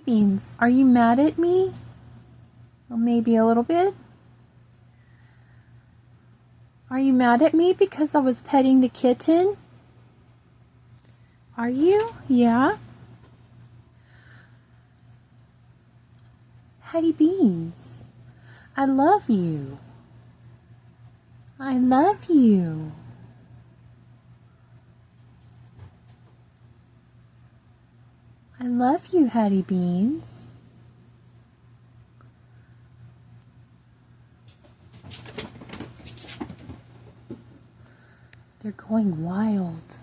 Beans, are you mad at me? Well, maybe a little bit. Are you mad at me because I was petting the kitten? Are you? Yeah? Hattie Beans, I love you. I love you. I love you, Hattie Beans. They're going wild.